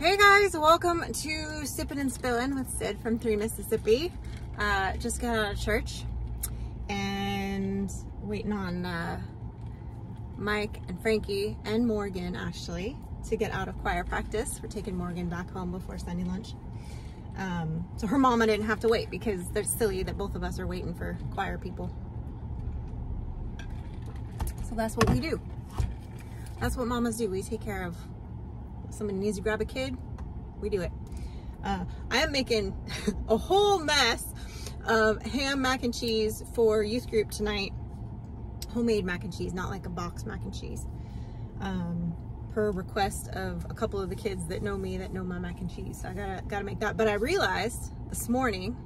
Hey guys, welcome to Sippin' and Spillin' with Sid from 3 Mississippi. Just got out of church and waiting on Mike and Frankie and Morgan actually to get out of choir practice. We're taking Morgan back home before Sunday lunch. So her mama didn't have to wait because they're silly that both of us are waiting for choir people. So that's what we do. That's what mamas do. We take care of somebody needs to grab a kid, we do it. I am making a whole mess of ham mac and cheese for youth group tonight. Homemade mac and cheese, not like a box mac and cheese. Per request of a couple of the kids that know me, that know my mac and cheese. So I gotta make that. But I realized this morning,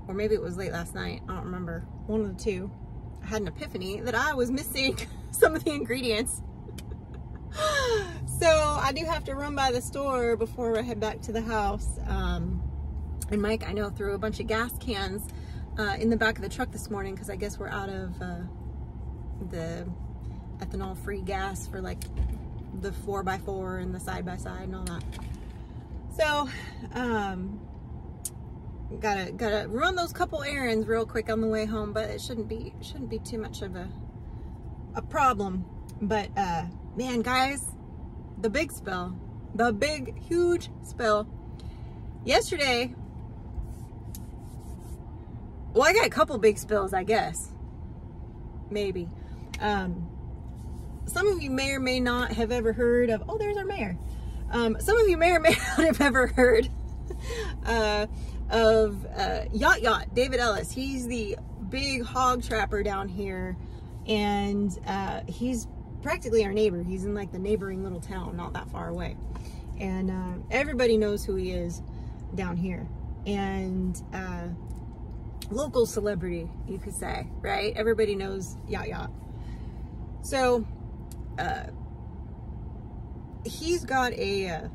or maybe it was late last night, I don't remember, one of the two, I had an epiphany that I was missing some of the ingredients. So I do have to run by the store before I head back to the house. And Mike, I know, threw a bunch of gas cans in the back of the truck this morning because I guess we're out of the ethanol-free gas for like the 4x4 and the side-by-side and all that. So gotta run those couple errands real quick on the way home, but it shouldn't be too much of a problem. But man, guys, the big spill, the big, huge spill. Yesterday, well, I got a couple big spills, I guess. Maybe. Some of you may or may not have ever heard of, oh, there's our mayor. Some of you may or may not have ever heard of Yacht, David Ellis. He's the big hog trapper down here, and he's practically our neighbor. He's in like the neighboring little town not that far away, and everybody knows who he is down here, and local celebrity, you could say, right? Everybody knows Yacht. So he's got a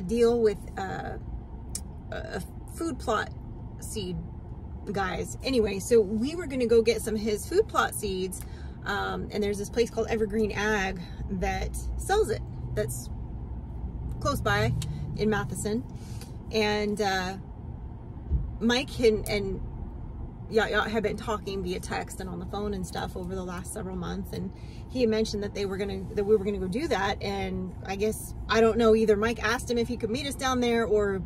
deal with a food plot seed guys. Anyway, so we were gonna go get some of his food plot seeds. And there's this place called Evergreen Ag that sells it, that's close by in Matheson. And Mike and Yacht have been talking via text and on the phone and stuff over the last several months, and he had mentioned that we were gonna go do that. And I guess, I don't know, either Mike asked him if he could meet us down there, or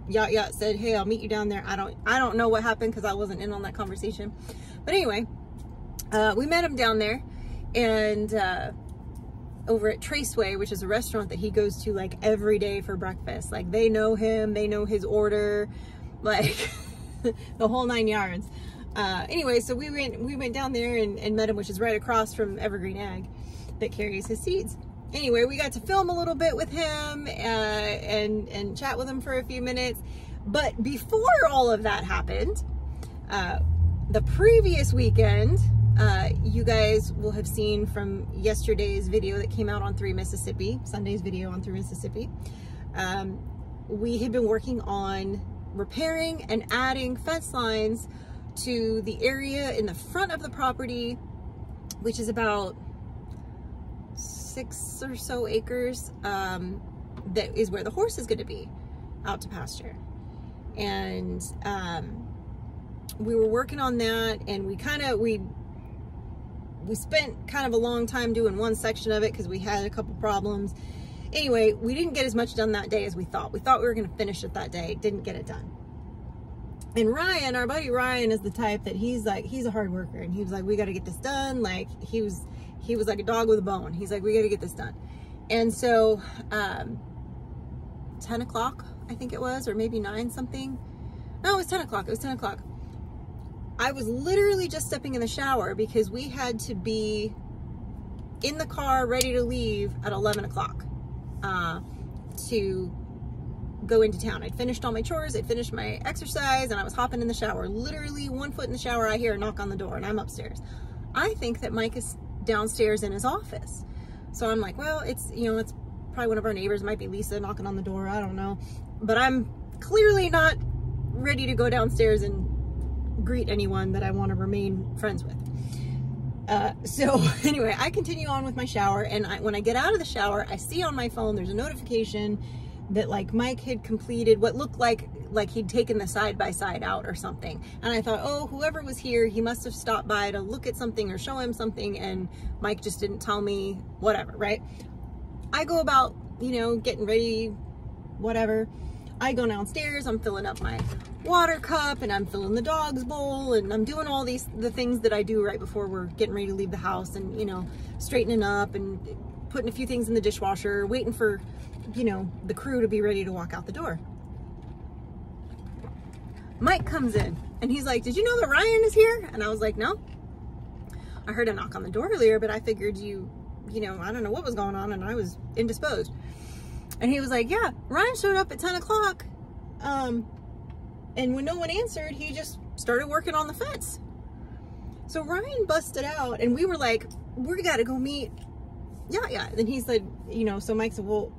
Yacht said, hey, I'll meet you down there. I don't know what happened because I wasn't in on that conversation. But anyway, we met him down there, and over at Traceway, which is a restaurant that he goes to like every day for breakfast. Like, they know him, they know his order, like the whole 9 yards. Anyway, so we went down there and met him, which is right across from Evergreen Ag that carries his seeds. Anyway, we got to film a little bit with him and chat with him for a few minutes. But before all of that happened, the previous weekend, you guys will have seen from yesterday's video that came out on 3 Mississippi, Sunday's video on 3 Mississippi, we had been working on repairing and adding fence lines to the area in the front of the property, which is about 6 or so acres, that is where the horse is going to be out to pasture. And we were working on that, and we spent kind of a long time doing one section of it because we had a couple problems. Anyway, we didn't get as much done that day as we thought. We thought we were going to finish it that day. Didn't get it done. And Ryan, our buddy Ryan, is the type that he's a hard worker, and he was like, we got to get this done. Like, he was like a dog with a bone. He's like, we got to get this done. And so 10 o'clock, I think it was, or maybe 9 something. No, it was 10 o'clock. It was 10 o'clock. I was literally just stepping in the shower because we had to be in the car ready to leave at 11 o'clock to go into town. I'd finished all my chores, I'd finished my exercise, and I was hopping in the shower. Literally 1 foot in the shower, I hear a knock on the door, and I'm upstairs. I think that Mike is downstairs in his office. So I'm like, well, it's probably one of our neighbors. It might be Lisa knocking on the door, I don't know. But I'm clearly not ready to go downstairs and greet anyone that I want to remain friends with. So anyway, I continue on with my shower, and when I get out of the shower, I see on my phone there's a notification that like Mike had completed what looked like he'd taken the side-by-side out or something. And I thought, oh, whoever was here, he must have stopped by to look at something or show him something, and Mike just didn't tell me, whatever, right? I go about, you know, getting ready, whatever. I go downstairs, I'm filling up my water cup, and I'm filling the dog's bowl, and I'm doing all the things that I do right before we're getting ready to leave the house, and, you know, straightening up and putting a few things in the dishwasher, waiting for, you know, the crew to be ready to walk out the door. Mike comes in and he's like, did you know that Ryan is here? And I was like, no. I heard a knock on the door earlier, but I figured you know, I don't know what was going on, and I was indisposed. And he was like, yeah, Ryan showed up at 10 o'clock. And when no one answered, he just started working on the fence. So Ryan busted out, and we were like, we gotta go meet yeah. Then he said, you know, so Mike said, well,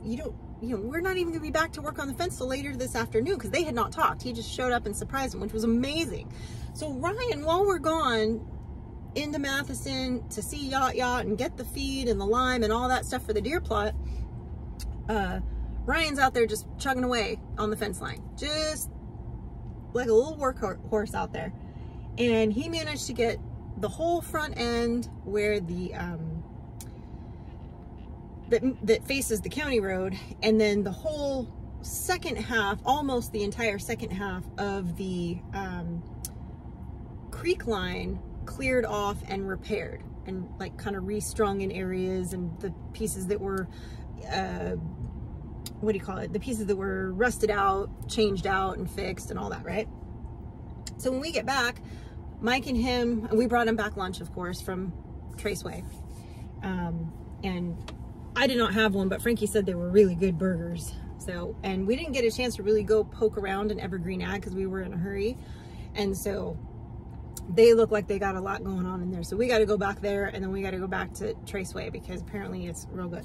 we're not even gonna be back to work on the fence till later this afternoon, because they had not talked. He just showed up and surprised him, which was amazing. So Ryan, while we're gone into Matheson to see Yacht and get the feed and the lime and all that stuff for the deer plot, Ryan's out there just chugging away on the fence line, just like a little workhorse out there. And he managed to get the whole front end where the that faces the county road, and then the whole second half, almost the entire second half of the creek line cleared off and repaired, and like kind of restrung in areas, and the pieces that were what do you call it, the pieces that were rusted out, changed out and fixed and all that, right? So when we get back, Mike and him, and we brought him back lunch, of course, from Traceway, and I did not have one, but Frankie said they were really good burgers. So, and we didn't get a chance to really go poke around in Evergreen Ag because we were in a hurry, and so they look like they got a lot going on in there. So we got to go back there, and then we got to go back to Traceway because apparently it's real good.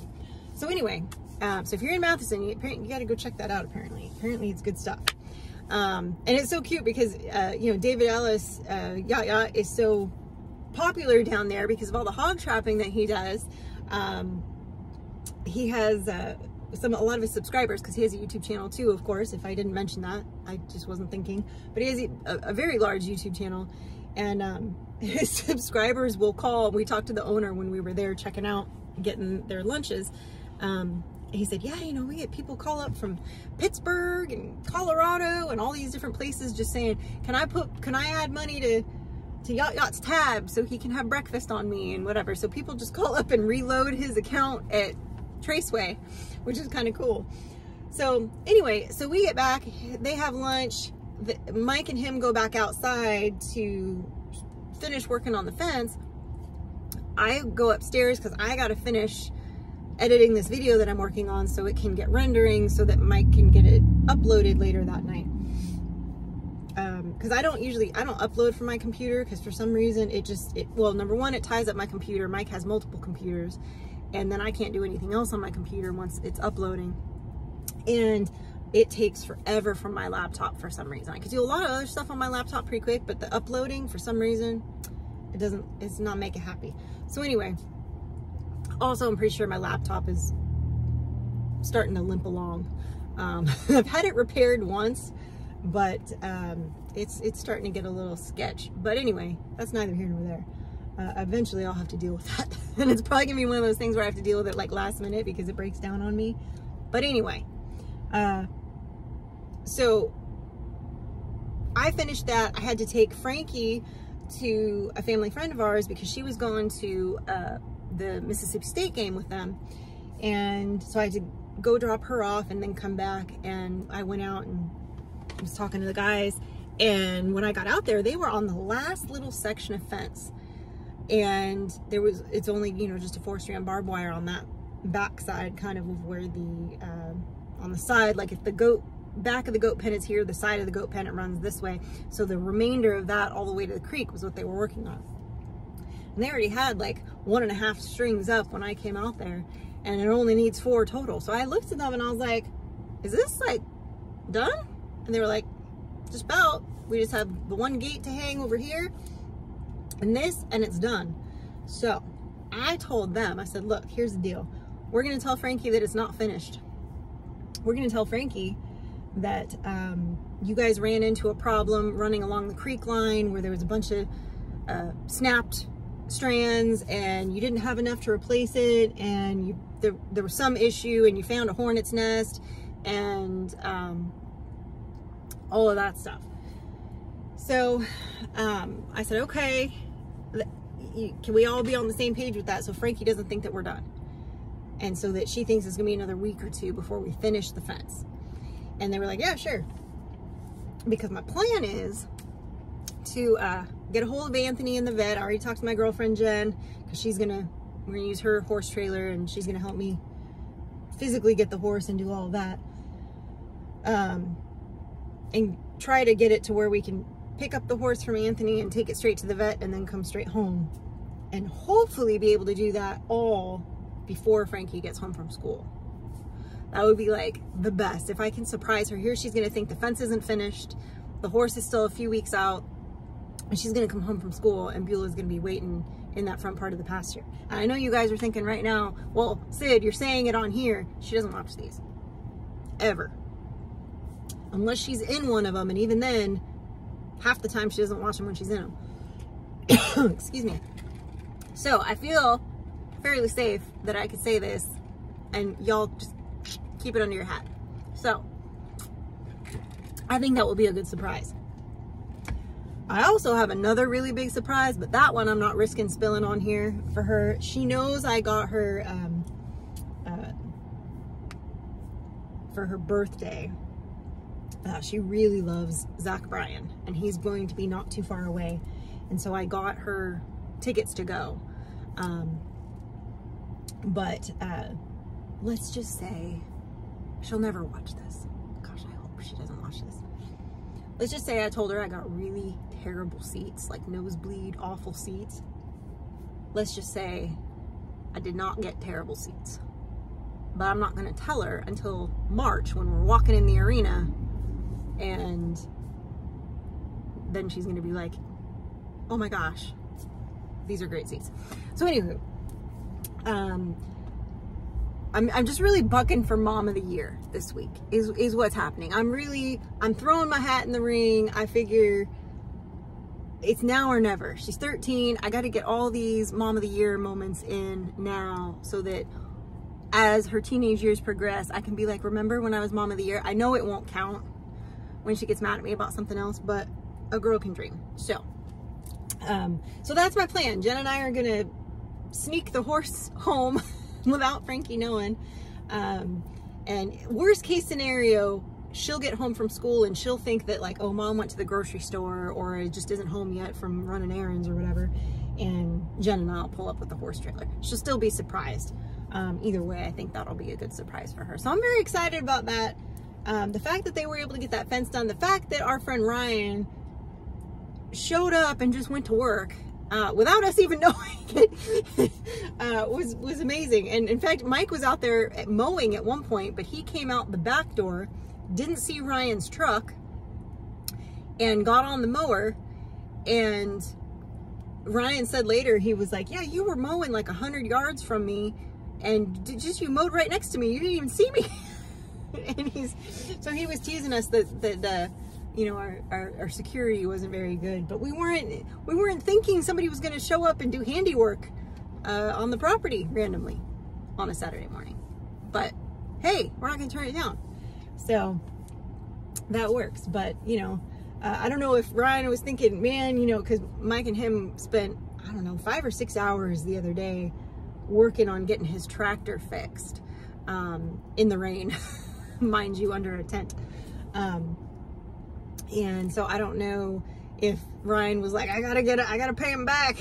So anyway, so if you're in Matheson, you got to go check that out. Apparently it's good stuff. And it's so cute because you know, David Ellis, Yacht is so popular down there because of all the hog trapping that he does. He has a lot of his subscribers, because he has a YouTube channel too, of course. If I didn't mention that, I just wasn't thinking. But he has a very large YouTube channel, and his subscribers will call. We talked to the owner when we were there checking out, getting their lunches. He said, yeah, you know, we get people call up from Pittsburgh and Colorado and all these different places just saying, can I add money to Yacht's tab so he can have breakfast on me and whatever. So people just call up and reload his account at Traceway, which is kind of cool. So anyway, so we get back, they have lunch, Mike and him go back outside to finish working on the fence. I go upstairs because I got to finish editing this video that I'm working on so it can get rendering so that Mike can get it uploaded later that night. Because I don't upload from my computer, because for some reason well, number one, it ties up my computer. Mike has multiple computers, and then I can't do anything else on my computer once it's uploading, and it takes forever from my laptop for some reason. I could do a lot of other stuff on my laptop pretty quick, but the uploading, for some reason, it's not making it happy. So anyway, also I'm pretty sure my laptop is starting to limp along. I've had it repaired once, but it's starting to get a little sketch. But anyway, that's neither here nor there. Eventually I'll have to deal with that. And it's probably gonna be one of those things where I have to deal with it like last minute because it breaks down on me. But anyway, so I finished that. I had to take Frankie to a family friend of ours because she was going to the Mississippi State game with them. And so I had to go drop her off and then come back, and I went out and was talking to the guys, and when I got out there, they were on the last little section of fence, and it's only, you know, just a 4-strand barbed wire on that back side, kind of where the on the side, like if the back of the goat pen is here, the side of the goat pen, it runs this way. So the remainder of that all the way to the creek was what they were working on, and they already had like 1.5 strings up when I came out there, and it only needs 4 total. So I looked at them and I was like, is this like done? And they were like, just about. We just have the one gate to hang over here and this, and it's done. So I told them, I said, look, here's the deal. We're gonna tell Frankie that it's not finished. we're going to tell Frankie that you guys ran into a problem running along the creek line where there was a bunch of snapped strands and you didn't have enough to replace it, and there was some issue and you found a hornet's nest and all of that stuff. So I said, okay, can we all be on the same page with that so Frankie doesn't think that we're done, and so that she thinks it's gonna be another week or two before we finish the fence. And they were like, yeah, sure. Because my plan is to get a hold of Anthony and the vet. I already talked to my girlfriend Jen, because we're gonna use her horse trailer and she's gonna help me physically get the horse and do all of that, and try to get it to where we can pick up the horse from Anthony and take it straight to the vet and then come straight home, and hopefully be able to do that all before Frankie gets home from school. That would be like the best. If I can surprise her here, she's gonna think the fence isn't finished, the horse is still a few weeks out, and she's gonna come home from school and Beulah's gonna be waiting in that front part of the pasture. And I know you guys are thinking right now, well, Sid, you're saying it on here. She doesn't watch these, ever. Unless she's in one of them, and even then, half the time she doesn't watch them when she's in them. Excuse me. So I feel fairly safe that I could say this and y'all just keep it under your hat. So I think that will be a good surprise. I also have another really big surprise, but that one I'm not risking spilling on here for her. She knows I got her for her birthday. She really loves Zach Bryan, and he's going to be not too far away. And so I got her tickets to go. But let's just say she'll never watch this. Gosh, I hope she doesn't watch this. Let's just say I told her I got really terrible seats, like nosebleed, awful seats. Let's just say I did not get terrible seats. But I'm not going to tell her until March when we're walking in the arena, and then she's going to be like, oh my gosh, these are great seats. So anywho, I'm just really bucking for Mom of the Year this week is what's happening. I'm throwing my hat in the ring. I figure it's now or never. She's 13. I got to get all these Mom of the Year moments in now, so that as her teenage years progress, I can be like, remember when I was Mom of the Year? I know it won't count when she gets mad at me about something else, but a girl can dream. So that's my plan. Jen and I are gonna sneak the horse home without Frankie knowing. And worst case scenario, she'll get home from school and she'll think that like, oh, Mom went to the grocery store or just isn't home yet from running errands or whatever. And Jen and I'll pull up with the horse trailer. She'll still be surprised. Either way, I think that'll be a good surprise for her. So I'm very excited about that. The fact that they were able to get that fence done, the fact that our friend Ryan showed up and just went to work without us even knowing it was amazing. And in fact, Mike was out there mowing at one point, but he came out the back door, didn't see Ryan's truck, and got on the mower. And Ryan said later, he was like, yeah, you were mowing like 100 yards from me, and you mowed right next to me. You didn't even see me. And so he was teasing us that you know, our security wasn't very good, but we weren't thinking somebody was going to show up and do handiwork on the property randomly on a Saturday morning. But hey, we're not going to turn it down. So that works. But you know, I don't know if Ryan was thinking, man, you know, because Mike and him spent, I don't know, 5 or 6 hours the other day working on getting his tractor fixed in the rain. Mind you, under a tent. And so I don't know if Ryan was like, I gotta pay him back.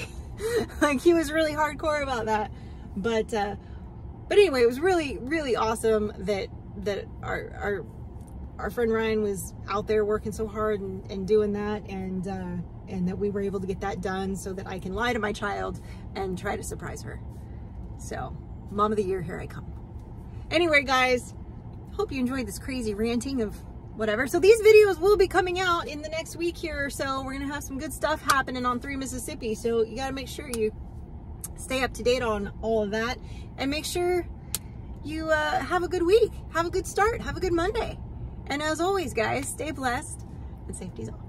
Like, he was really hardcore about that. But anyway, it was really, really awesome that our friend Ryan was out there working so hard and doing that, and that we were able to get that done so that I can lie to my child and try to surprise her. So, Mom of the Year, here I come. Anyway, guys, hope you enjoyed this crazy ranting of whatever. So these videos will be coming out in the next week here or so. We're gonna have some good stuff happening on 3 Mississippi. So you gotta make sure you stay up to date on all of that, and make sure you have a good week. Have a good start. Have a good Monday. And as always, guys, stay blessed and safety's all.